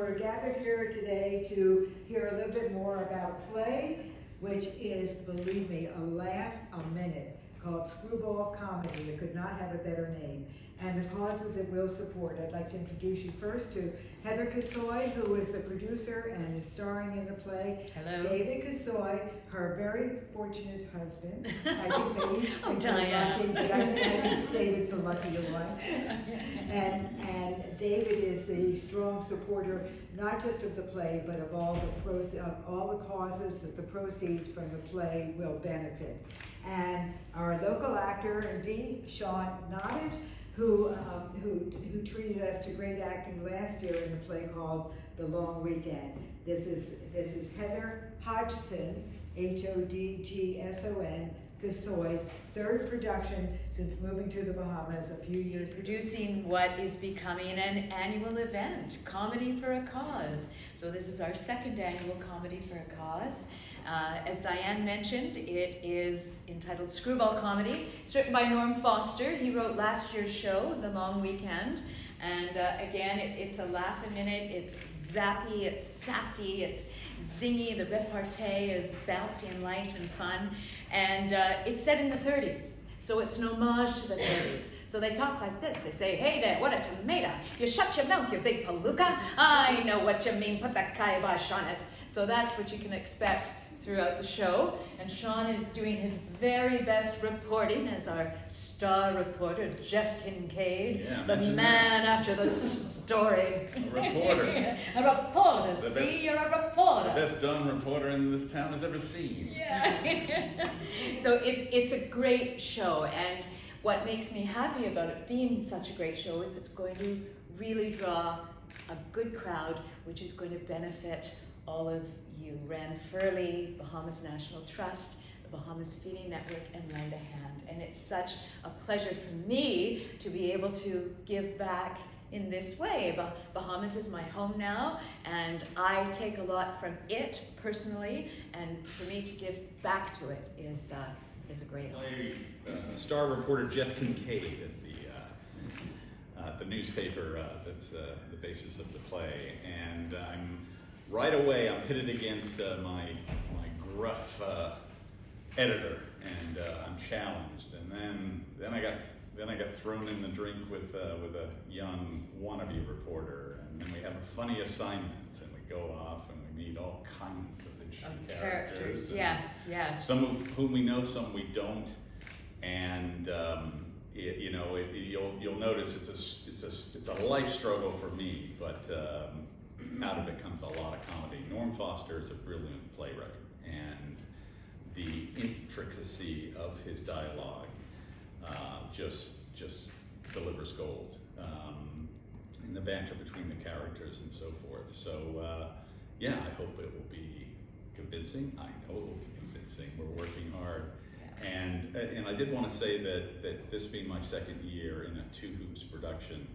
We're gathered here today to hear a little bit more about a play, which is, believe me, a laugh a minute, called Screwball Comedy. It could not have a better name. And the causes it will support. I'd like to introduce you first to Heather Kosoy, who is the producer and is starring in the play. Hello. David Kosoy, her very fortunate husband. I think they each think they're lucky, but I think David's the luckier one. And David is the strong supporter, not just of the play, but of all the causes that the proceeds from the play will benefit. And our local actor, indeed, Nottage, who treated us to great acting last year in a play called The Long Weekend. This is Heather Hodgson, Hodgson, Kosoy's third production since moving to the Bahamas a few years ago. Producing what is becoming an annual event, Comedy for a Cause. So this is our second annual Comedy for a Cause. As Diane mentioned, it is entitled Screwball Comedy. It's written by Norm Foster. He wrote last year's show, The Long Weekend. And again, it's a laugh a minute. It's zappy, it's sassy, it's zingy. The repartee is bouncy and light and fun. And it's set in the 30s. So it's an homage to the 30s. So they talk like this. They say, "Hey there, what a tomato. You shut your mouth, you big palooka. I know what you mean. Put that kibosh on it." So that's what you can expect throughout the show. And Sean is doing his very best reporting as our star reporter, Jeff Kincaid, the man after the story. A reporter. A reporter. You're a reporter. The best done reporter in this town has ever seen. Yeah. So it's a great show, and what makes me happy about it being such a great show is it's going to really draw a good crowd, which is going to benefit all of you. Rand Furley, Bahamas National Trust, the Bahamas Feeding Network, and Lend a Hand. And it's such a pleasure for me to be able to give back in this way. Bahamas is my home now, and I take a lot from it personally, and for me to give back to it is a great honor. Star reporter Jeff Kincaid at the newspaper that's the basis of the play, and right away I'm pitted against my gruff editor, and I'm challenged, and then I got thrown in the drink with a young wannabe reporter, and then we have a funny assignment, and we go off and we meet all kinds of interesting characters. Yes. Some of whom we know, some we don't, and you'll notice it's a life struggle for me, but out of it comes a lot of comedy. Norm Foster is a brilliant playwright, and the intricacy of his dialogue just delivers gold in the banter between the characters and so forth. So I hope it will be convincing. I know it will be convincing. We're working hard. And I did want to say that this being my second year in a Two Hoops production,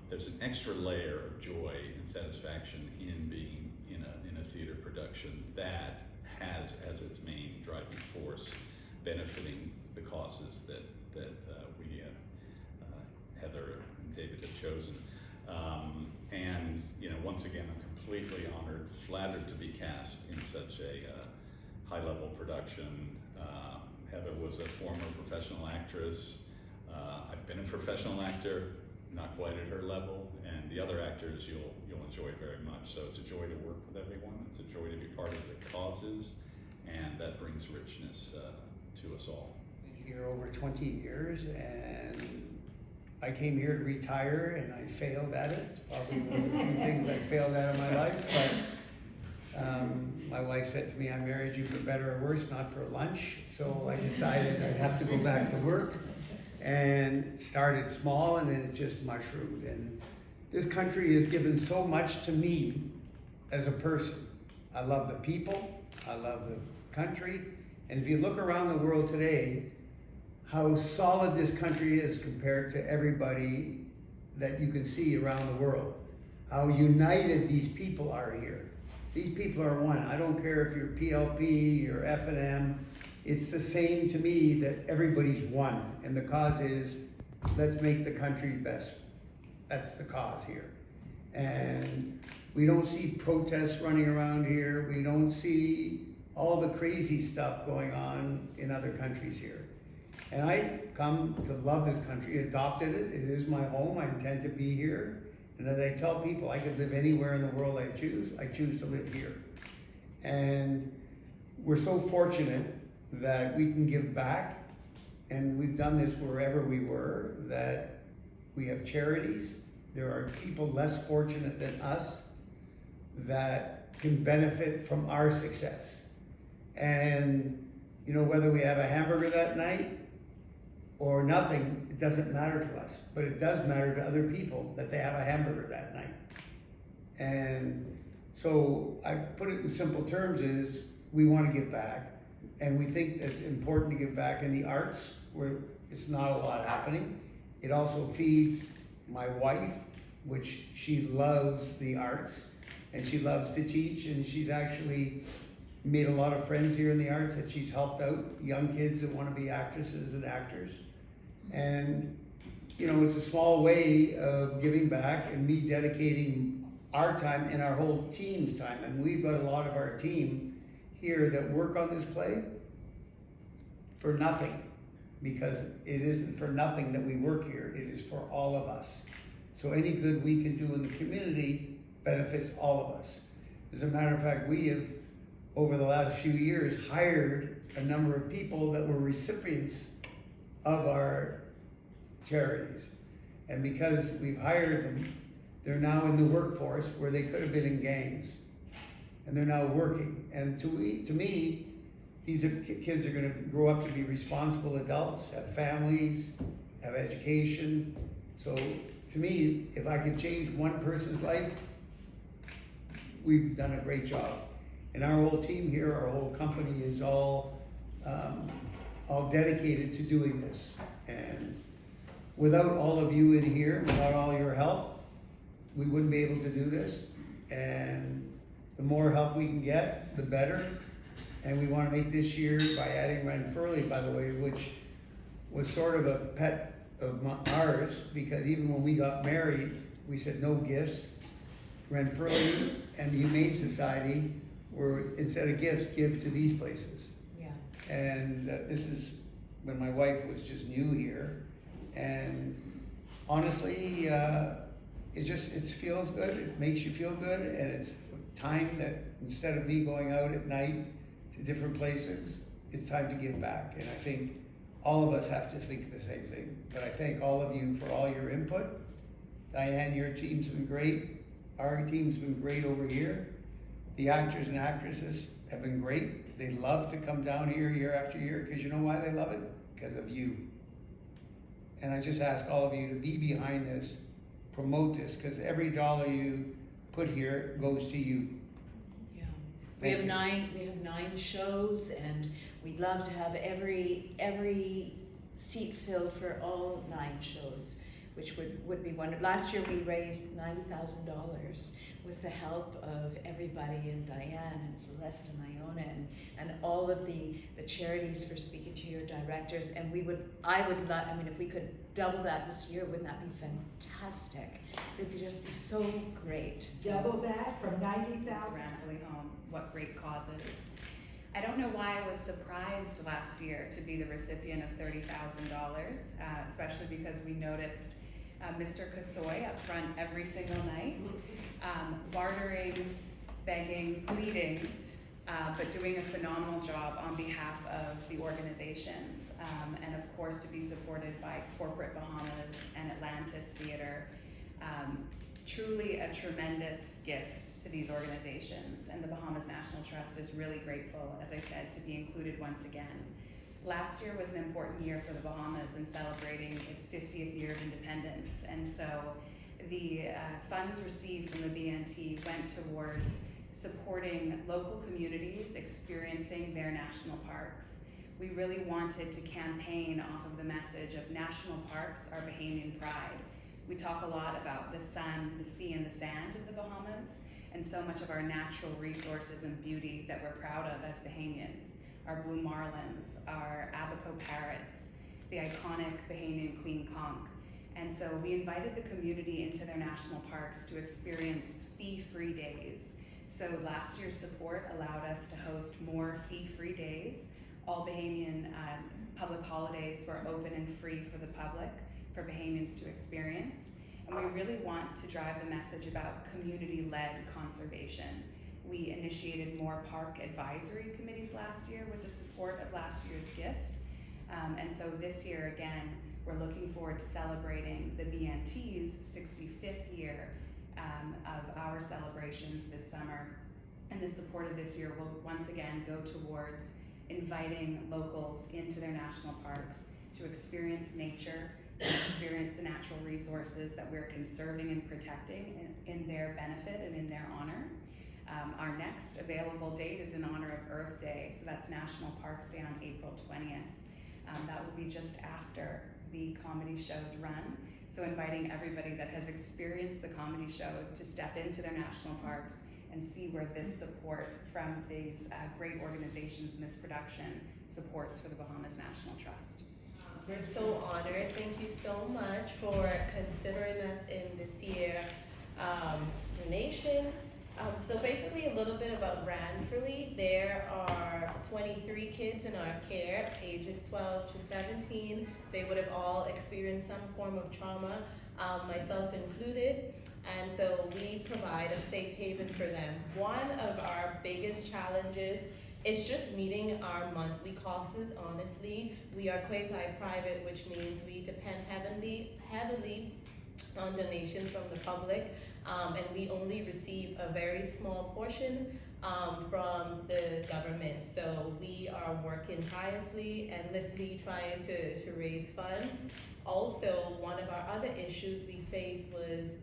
there's an extra layer of joy and satisfaction in being in a theater production that has as its main driving force benefiting the causes that we Heather and David have chosen. And once again, I'm completely honored, flattered to be cast in such a high-level production. Heather was a former professional actress. I've been a professional actor, not quite at her level, and the other actors you'll enjoy very much. So it's a joy to work with everyone. It's a joy to be part of the causes, and that brings richness to us all. Been here over 20 years, and I came here to retire, and I failed at it. It's probably one of the few things I failed at in my life, but my wife said to me, "I married you for better or worse, not for lunch." So I decided I'd have to go back to work, and started small, and then it just mushroomed. And this country has given so much to me as a person. I love the people, I love the country, and if you look around the world today, how solid this country is compared to everybody that you can see around the world. How united these people are here. These people are one. I don't care if you're PLP or F&M. It's the same to me that everybody's one. And the cause is, let's make the country best. That's the cause here. And we don't see protests running around here. We don't see all the crazy stuff going on in other countries here. And I come to love this country, adopted it. It is my home. I intend to be here. And as I tell people, I could live anywhere in the world I choose to live here. And we're so fortunate that we can give back, and we've done this wherever we were, that we have charities. There are people less fortunate than us that can benefit from our success. And, you know, whether we have a hamburger that night or nothing, it doesn't matter to us. But it does matter to other people that they have a hamburger that night. And so I put it in simple terms is we want to give back. And we think it's important to give back in the arts where it's not a lot happening. It also feeds my wife, which she loves the arts and she loves to teach, and she's actually made a lot of friends here in the arts that she's helped out young kids that want to be actresses and actors. And you know, it's a small way of giving back and me dedicating our time and our whole team's time. And we've got a lot of our team here that work on this play for nothing, because it isn't for nothing that we work here. It is for all of us. So any good we can do in the community benefits all of us. As a matter of fact, we have, over the last few years, hired a number of people that were recipients of our charities. And because we've hired them, they're now in the workforce where they could have been in gangs. And they're now working. And to me, these kids are going to grow up to be responsible adults, have families, have education. So to me, if I could change one person's life, we've done a great job. And our whole team here, our whole company is all dedicated to doing this. And without all of you in here, without all your help, we wouldn't be able to do this. And the more help we can get, the better. And we want to make this year, by adding Renfurley, by the way, which was sort of a pet of ours, because even when we got married, we said no gifts. Renfurley and the Humane Society were, instead of gifts, give to these places. Yeah. And this is when my wife was just new here. And honestly, it feels good. It makes you feel good. And it's time that instead of me going out at night to different places, it's time to give back. And I think all of us have to think the same thing. But I thank all of you for all your input. Diane, your team's been great. Our team's been great over here. The actors and actresses have been great. They love to come down here year after year, because you know why they love it? Because of you. And I just ask all of you to be behind this, promote this, because every dollar you put here goes to you. Yeah. We have 9 shows, and we'd love to have every seat filled for all 9 shows, which would be wonderful. Last year we raised $90,000 with the help of everybody, and Diane and Celeste and Iona and all of the charities for speaking to your directors. And I would love, I mean, if we could double that this year, wouldn't that be fantastic? It would just be so great. Double that from 90,000? Ranfully Home, what great causes. I don't know why I was surprised last year to be the recipient of $30,000, especially because we noticed Mr. Kosoy up front every single night, bartering, begging, pleading, but doing a phenomenal job on behalf of the organizations, and of course to be supported by Corporate Bahamas and Atlantis Theater. Truly a tremendous gift to these organizations, and the Bahamas National Trust is really grateful, as I said, to be included once again. Last year was an important year for the Bahamas in celebrating its 50th year of independence, and so the funds received from the BNT went towards supporting local communities experiencing their national parks. We really wanted to campaign off of the message of national parks are Bahamian pride. We talk a lot about the sun, the sea, and the sand of the Bahamas, and so much of our natural resources and beauty that we're proud of as Bahamians. Our blue marlins, our abaco parrots, the iconic Bahamian queen conch, And so we invited the community into their national parks to experience fee-free days. So last year's support allowed us to host more fee-free days. All Bahamian public holidays were open and free for the public, for Bahamians to experience. And we really want to drive the message about community-led conservation. We initiated more park advisory committees last year with the support of last year's gift. And so this year, again, we're looking forward to celebrating the BNT's 65th year of our celebrations this summer. And the support of this year will once again go towards inviting locals into their national parks to experience nature, to experience the natural resources that we're conserving and protecting in their benefit and in their honor. Our next available date is in honor of Earth Day, so that's National Parks Day on April 20th. That will be just after the comedy show's run. So inviting everybody that has experienced the comedy show to step into their national parks and see where this support from these great organizations in this production supports for the Bahamas National Trust. We're so honored. Thank you so much for considering us in this year's donation. So basically a little bit about Ranfurly. There are 23 kids in our care, ages 12 to 17. They would have all experienced some form of trauma, myself included. And so we provide a safe haven for them. One of our biggest challenges is just meeting our monthly costs, honestly. We are quasi-private, which means we depend heavily on donations from the public. And we only receive a very small portion from the government. So we are working tirelessly, endlessly trying to raise funds. Also, one of our other issues we faced was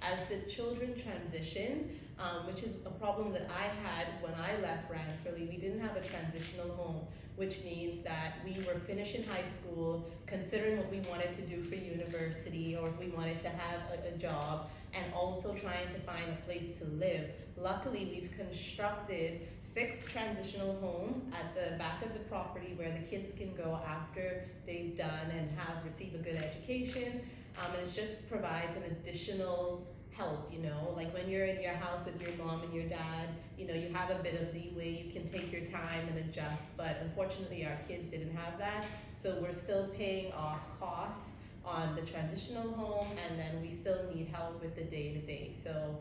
as the children transition, which is a problem that I had when I left Ranfurly. We didn't have a transitional home, which means that we were finishing high school, considering what we wanted to do for university, or if we wanted to have a job, and also trying to find a place to live. Luckily, we've constructed 6 transitional homes at the back of the property where the kids can go after they've done and have received a good education. And it just provides an additional help, you know, like when you're in your house with your mom and your dad, you know, you have a bit of leeway, you can take your time and adjust, but unfortunately our kids didn't have that, so we're still paying off costs on the transitional home, and then we still need help with the day-to-day. So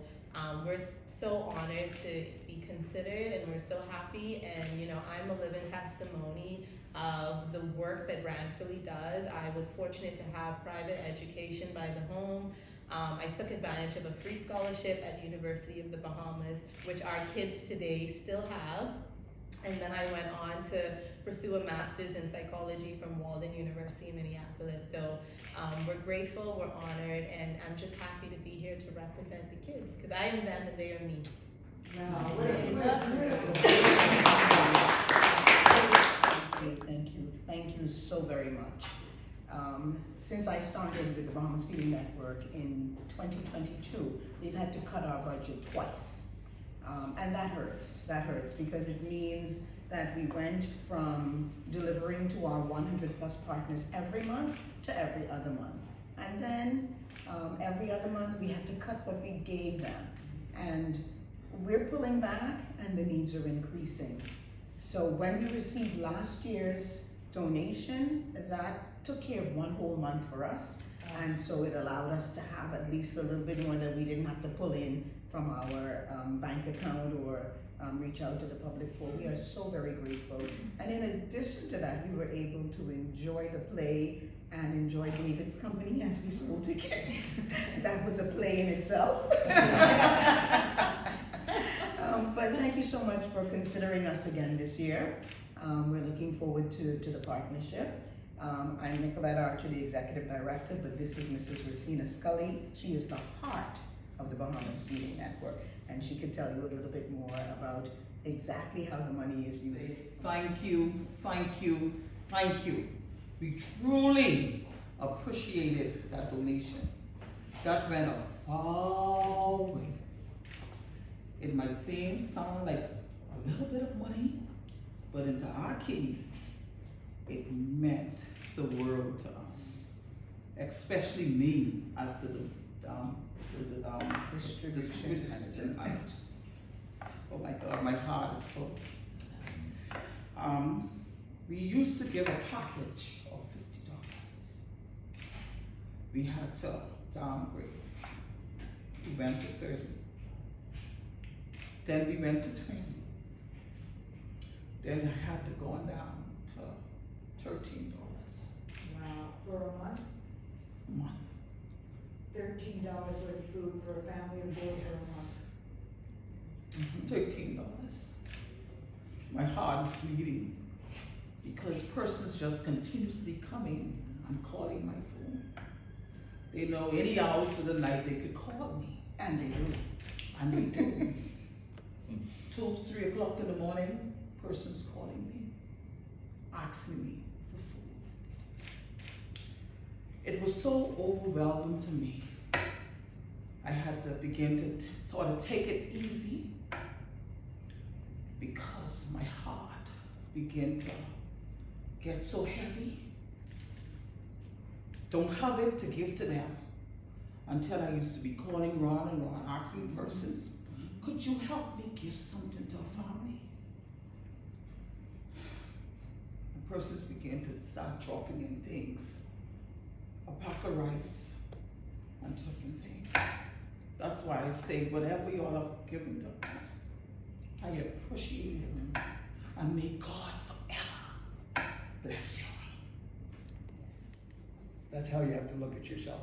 we're so honored to be considered, and we're so happy, and you know, I'm a living testimony of the work that Ranfurly does. I was fortunate to have private education by the home. I took advantage of a free scholarship at University of the Bahamas, which our kids today still have. And then I went on to pursue a master's in psychology from Walden University in Minneapolis. So we're grateful, we're honored, and I'm just happy to be here to represent the kids, because I am them and they are me. Thank you so very much. Since I started with the Bahamas Feeding Network in 2022, we've had to cut our budget twice. And that hurts because it means that we went from delivering to our 100 plus partners every month to every other month. And then every other month we had to cut what we gave them. And we're pulling back and the needs are increasing. So when we received last year's donation, that took care of one whole month for us. And so it allowed us to have at least a little bit more that we didn't have to pull in from our bank account or reach out to the public for. We are so very grateful. And in addition to that, we were able to enjoy the play and enjoy David's company as we sold tickets. That was a play in itself. But thank you so much for considering us again this year. We're looking forward to the partnership. I'm Nicolette Archer, the Executive Director, but this is Mrs. Racina Scully. She is the heart of the Bahamas Feeding Network, and she could tell you a little bit more about exactly how the money is used. Thank you, thank you, thank you. We truly appreciated that donation. That went a far way. It might sound like a little bit of money, but into our kidney, it meant the world to us. especially me as the Distribution manager. Oh my God, my heart is full. We used to give a package of $50. We had to downgrade. We went to 30. Then we went to 20. Then I had to go on down to $13 Wow, for a month, a month. $13 worth of food for a family of four for a month. $13. My heart is bleeding because persons just continuously coming and calling my phone. They know any hours of the night they could call me. And they do. And they do. 2, 3 o'clock in the morning, persons calling me, asking me for food. It was so overwhelming to me. I had to begin to sort of take it easy because my heart began to get so heavy. Don't have it to give to them until I used to be calling Ron and Ron, asking persons, could you help me give something to a family? And persons began to start dropping in things, a pack of rice and different things. That's why I say whatever y'all have given to us, I appreciate it. And may God forever bless you. That's how you have to look at yourself.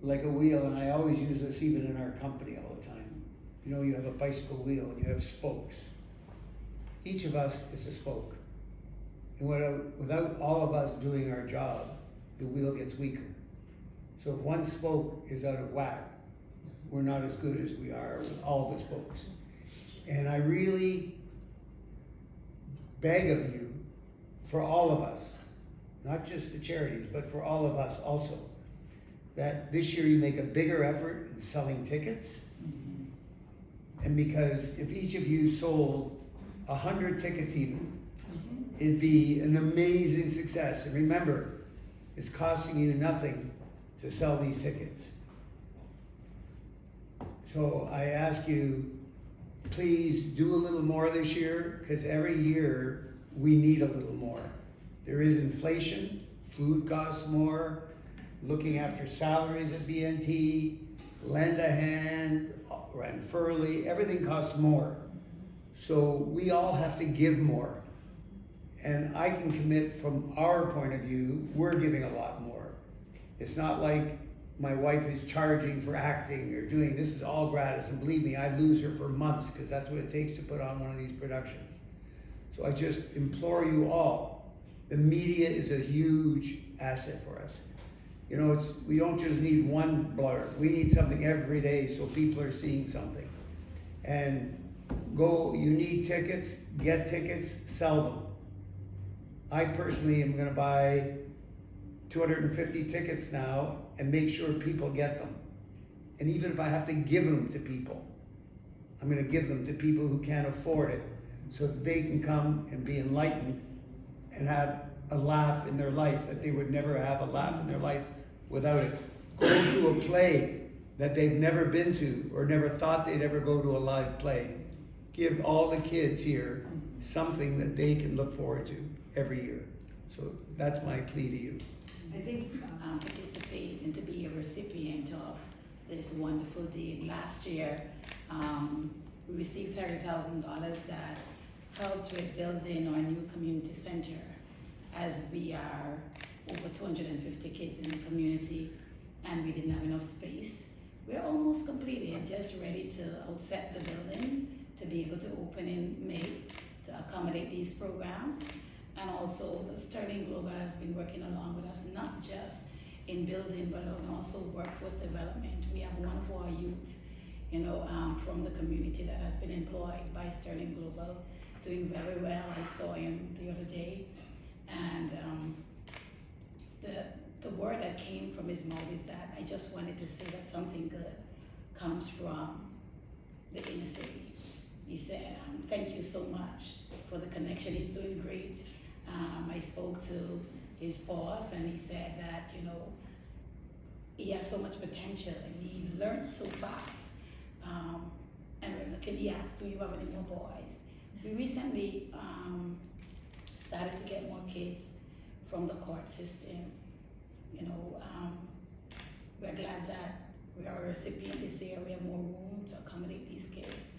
Like a wheel, and I always use this even in our company all the time. You know, you have a bicycle wheel and you have spokes. Each of us is a spoke. And without all of us doing our job, the wheel gets weaker. So if one spoke is out of whack, we're not as good as we are with all the spokes. And I really beg of you, for all of us, not just the charities, but for all of us also, that this year you make a bigger effort in selling tickets. And because if each of you sold 100 tickets even, it'd be an amazing success. And remember, it's costing you nothing to sell these tickets. So I ask you, please do a little more this year, because every year we need a little more. There is inflation, food costs more, looking after salaries at BNT, lend a hand, rent Furley, everything costs more. So we all have to give more. And I can commit from our point of view, we're giving a lot more. It's not like my wife is charging for acting or doing, this is all gratis, and believe me, I lose her for months because that's what it takes to put on one of these productions. So I just implore you all, the media is a huge asset for us. You know, we don't just need one blurb, we need something every day so people are seeing something. And you need tickets, get tickets, sell them. I personally am gonna buy 250 tickets now and make sure people get them. And even if I have to give them to people, I'm gonna give them to people who can't afford it so that they can come and be enlightened and have a laugh in their life that they would never have a laugh in their life without it. Go to a play that they've never been to or never thought they'd ever go to a live play. Give all the kids here something that they can look forward to every year. So that's my plea to you. I think, participate and to be a recipient of this wonderful deed. Last year, we received $30,000 that helped with building our new community center, as we are over 250 kids in the community and we didn't have enough space. We're almost completed, just ready to outset the building to be able to open in May to accommodate these programs. And also the Sterling Global has been working along with us, not just in building, but also workforce development. We have one of our youths, from the community that has been employed by Sterling Global, doing very well. I saw him the other day. And the word that came from his mouth is that I just wanted to say that something good comes from the inner city. He said, thank you so much for the connection. He's doing great. I spoke to his boss, and he said that, you know, he has so much potential and he learned so fast. And we're looking, he asked, do you have any more boys? We recently started to get more kids from the court system. You know, we're glad that we are a recipient this year. We have more room to accommodate these kids.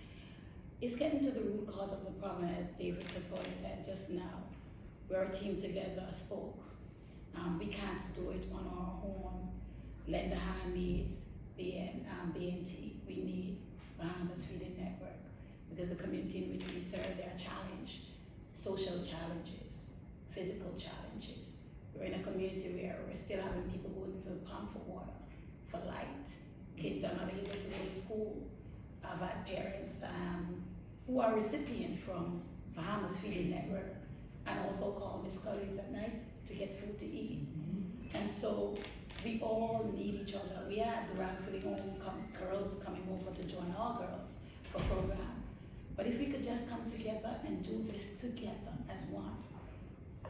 It's getting to the root cause of the problem, as David Kosoy said just now. We're a team together as folks. We can't do it on our own. Lend a hand needs BNT. We need Bahamas Feeding Network, because the community in which we serve, they are challenged. Social challenges, physical challenges. We're in a community where we're still having people going to the pump for water, for light. Kids are not able to go to school. I've had parents who are recipients from Bahamas Feeding Network and also call Miss Cully's at night to get food to eat. And so we all need each other. We had the Ranfully girls coming over to join our girls for program. But if we could just come together and do this together as one,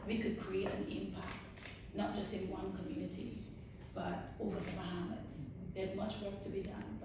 we could create an impact, not just in one community, but over the Bahamas. There's much work to be done.